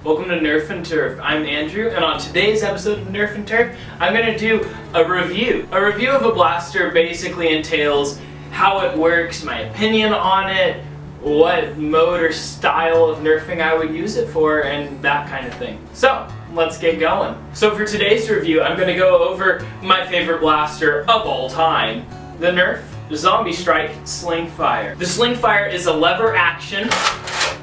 Welcome to Nerf and Turf. I'm Andrew, and on today's episode of Nerf and Turf, I'm going to do a review. A review of a blaster basically entails how it works, my opinion on it, what mode or style of nerfing I would use it for, and that kind of thing. So, let's get going. So for today's review, I'm going to go over my favorite blaster of all time, the Nerf Zombie Strike Slingfire. The Slingfire is a lever action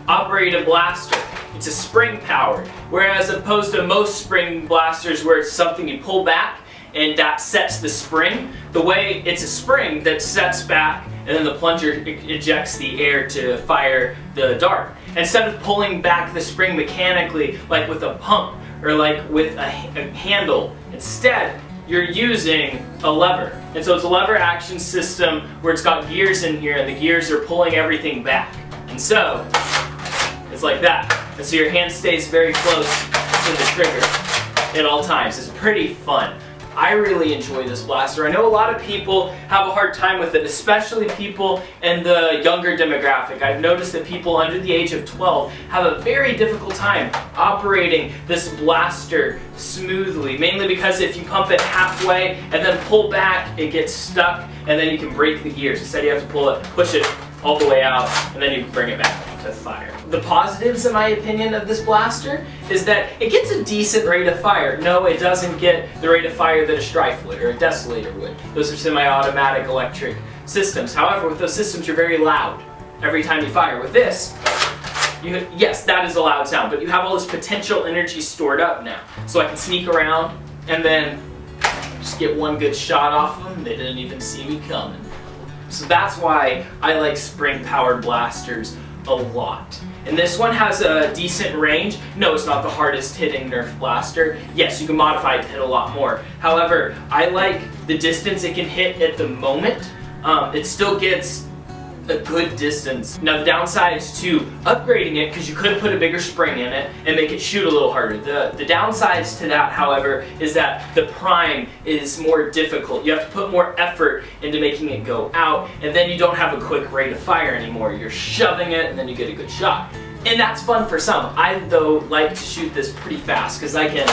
operated blaster. It's a spring powered, whereas opposed to most spring blasters where it's something you pull back and that sets the spring, the way it's a spring that sets back and then the plunger ejects the air to fire the dart. Instead of pulling back the spring mechanically like with a pump or like with a handle, instead you're using a lever. And so it's a lever action system where it's got gears in here and the gears are pulling everything back. And so it's like that. And so your hand stays very close to the trigger at all times. It's pretty fun. I really enjoy this blaster. I know a lot of people have a hard time with it, especially people in the younger demographic. I've noticed that people under the age of 12 have a very difficult time operating this blaster smoothly, mainly because if you pump it halfway and then pull back, it gets stuck and then you can break the gears. Instead you have to pull it, push it all the way out, and then you can bring it back to fire. The positives, in my opinion, of this blaster is that it gets a decent rate of fire. No, it doesn't get the rate of fire that a Strife would or a Desolator would. Those are semi-automatic electric systems. However, with those systems, you're very loud every time you fire. With this, yes, that is a loud sound, but you have all this potential energy stored up now. So I can sneak around and then just get one good shot off them. They didn't even see me coming. So that's why I like spring-powered blasters a lot. And this one has a decent range. No, it's not the hardest hitting Nerf blaster. Yes, you can modify it to hit a lot more. However, I like the distance it can hit at the moment. It still gets a good distance. Now the downsides to upgrading it, because you could put a bigger spring in it and make it shoot a little harder. The downsides to that, however, is that the prime is more difficult. You have to put more effort into making it go out, and then you don't have a quick rate of fire anymore. You're shoving it and then you get a good shot. And that's fun for some. I, though, like to shoot this pretty fast because I can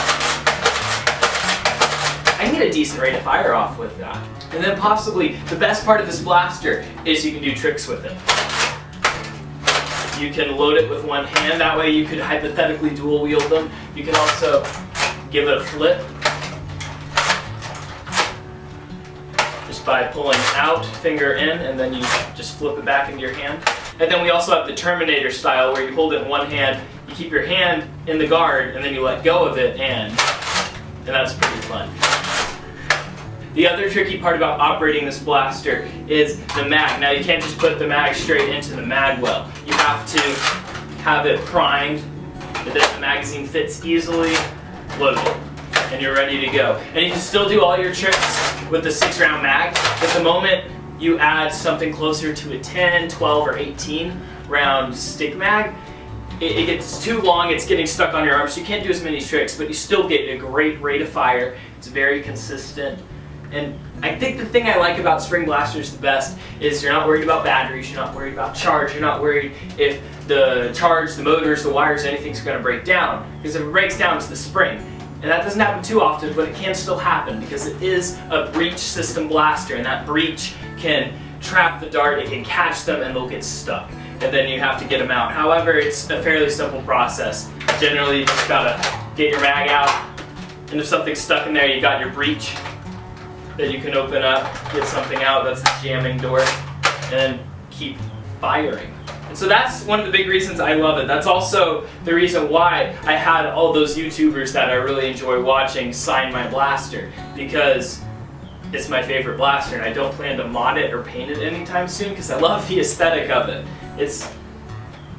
get a decent rate of fire off with that. And then possibly the best part of this blaster is you can do tricks with it. You can load it with one hand, that way you could hypothetically dual wield them. You can also give it a flip just by pulling out, finger in, and then you just flip it back into your hand. And then we also have the Terminator style where you hold it in one hand, you keep your hand in the guard, and then you let go of it, and that's pretty fun. The other tricky part about operating this blaster is the mag. Now you can't just put the mag straight into the mag well. You have to have it primed, so that the magazine fits easily, load it, and you're ready to go. And you can still do all your tricks with the 6-round mag, but the moment you add something closer to a 10, 12, or 18 round stick mag, it gets too long, it's getting stuck on your arm, so you can't do as many tricks, but you still get a great rate of fire. It's very consistent. And I think the thing I like about spring blasters the best is you're not worried about batteries, you're not worried about charge, you're not worried if the charge, the motors, the wires, anything's going to break down. Because if it breaks down, it's the spring. And that doesn't happen too often, but it can still happen because it is a breech system blaster, and that breech can trap the dart, it can catch them, and they'll get stuck. And then you have to get them out. However, it's a fairly simple process. Generally, you just gotta get your mag out, and if something's stuck in there, you got your breech that you can open up, get something out, that's the jamming door, and then keep firing. And so that's one of the big reasons I love it. That's also the reason why I had all those YouTubers that I really enjoy watching sign my blaster, because it's my favorite blaster and I don't plan to mod it or paint it anytime soon because I love the aesthetic of it. It's,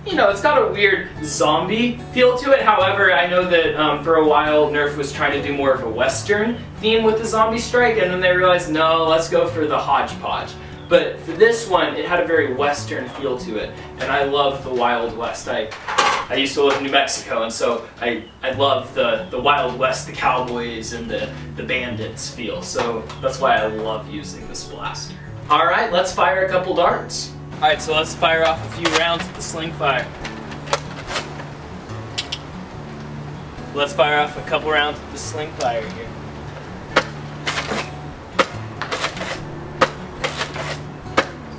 you know, it's got a weird zombie feel to it. However, I know that for a while Nerf was trying to do more of a Western theme with the Zombie Strike, and then they realized, no, let's go for the hodgepodge. But for this one, it had a very Western feel to it, and I love the Wild West. I used to live in New Mexico, and so I love the Wild West, the cowboys, and the bandits feel. So that's why I love using this blaster. Alright, let's fire a couple darts. Alright, so let's fire off a few rounds with the Slingfire. let's fire off a couple rounds with the Slingfire here.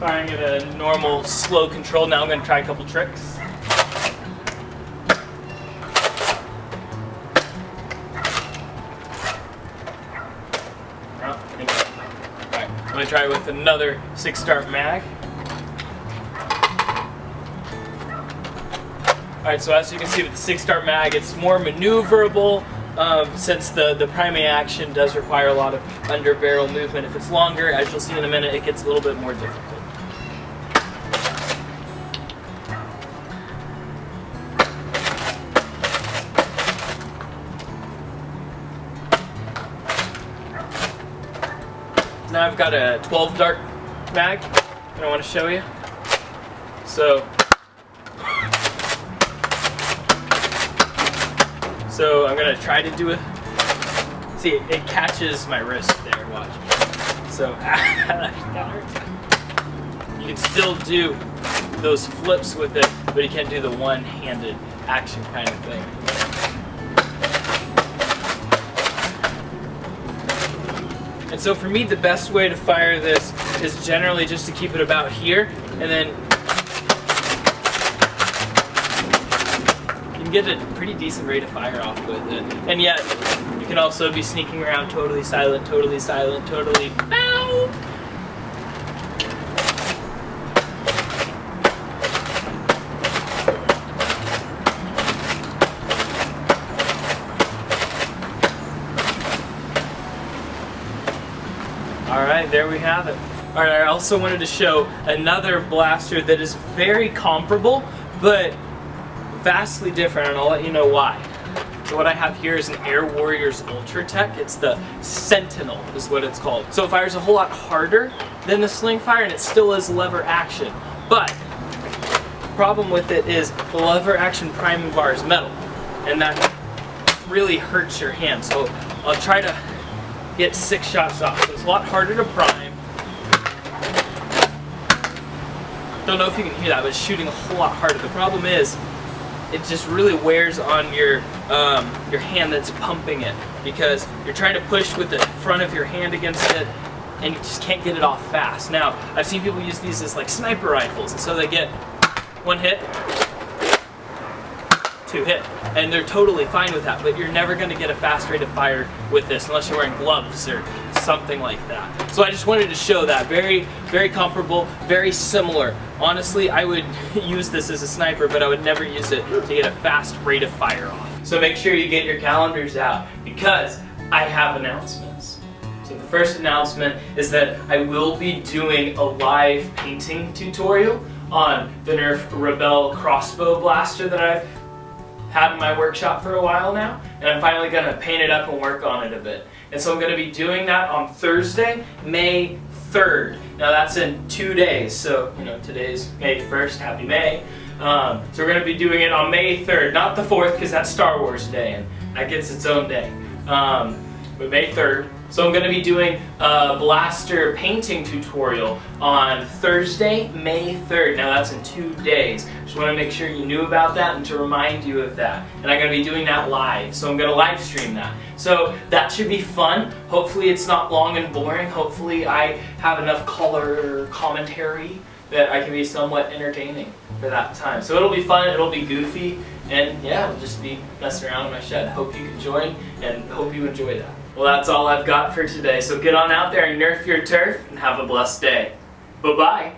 Firing at a normal, slow control. Now I'm going to try a couple tricks. Alright, I'm going to try with another 6-start mag. Alright, so as you can see with the 6-start mag, it's more maneuverable since the primary action does require a lot of under barrel movement. If it's longer, as you'll see in a minute, it gets a little bit more difficult. Now I've got a 12-dart mag that I want to show you. So I'm going to try to do it. See, it catches my wrist there, watch. So you can still do those flips with it, but you can't do the one-handed action kind of thing. And so for me, the best way to fire this is generally just to keep it about here, and then you can get a pretty decent rate of fire off with it. And yet, you can also be sneaking around totally silent, totally bow. Alright, there we have it. Alright, I also wanted to show another blaster that is very comparable, but vastly different, and I'll let you know why. So what I have here is an Air Warriors Ultra Tech. It's the Sentinel is what it's called. So it fires a whole lot harder than the Slingfire, and it still is lever action. But the problem with it is the lever action priming bar is metal, and that really hurts your hand. So I'll try to get 6 shots off. So it's a lot harder to prime. Don't know if you can hear that, but it's shooting a whole lot harder. The problem is, it just really wears on your hand that's pumping it, because you're trying to push with the front of your hand against it, and you just can't get it off fast. Now, I've seen people use these as like sniper rifles, and so they get 1 hit, 2 hit, and they're totally fine with that, but you're never going to get a fast rate of fire with this unless you're wearing gloves or something like that. So I just wanted to show that. Very, very comparable, very similar. Honestly, I would use this as a sniper, but I would never use it to get a fast rate of fire off. So make sure you get your calendars out, because I have announcements. So the first announcement is that I will be doing a live painting tutorial on the Nerf Rebel crossbow blaster that I've had in my workshop for a while now, and I'm finally going to paint it up and work on it a bit. And so I'm going to be doing that on Thursday, May 3rd. Now that's in 2 days, so today's May 1st, happy May. So we're going to be doing it on May 3rd, not the 4th, because that's Star Wars Day, and that gets its own day. But May 3rd. So I'm going to be doing a blaster painting tutorial on Thursday, May 3rd. Now that's in 2 days. Just want to make sure you knew about that and to remind you of that. And I'm going to be doing that live, so I'm going to live stream that. So that should be fun. Hopefully it's not long and boring. Hopefully I have enough color commentary that I can be somewhat entertaining for that time. So it'll be fun, it'll be goofy, and yeah, we'll just be messing around in my shed. Hope you can join, and hope you enjoy that. Well, that's all I've got for today, so get on out there and nerf your turf, and have a blessed day. Bye-bye.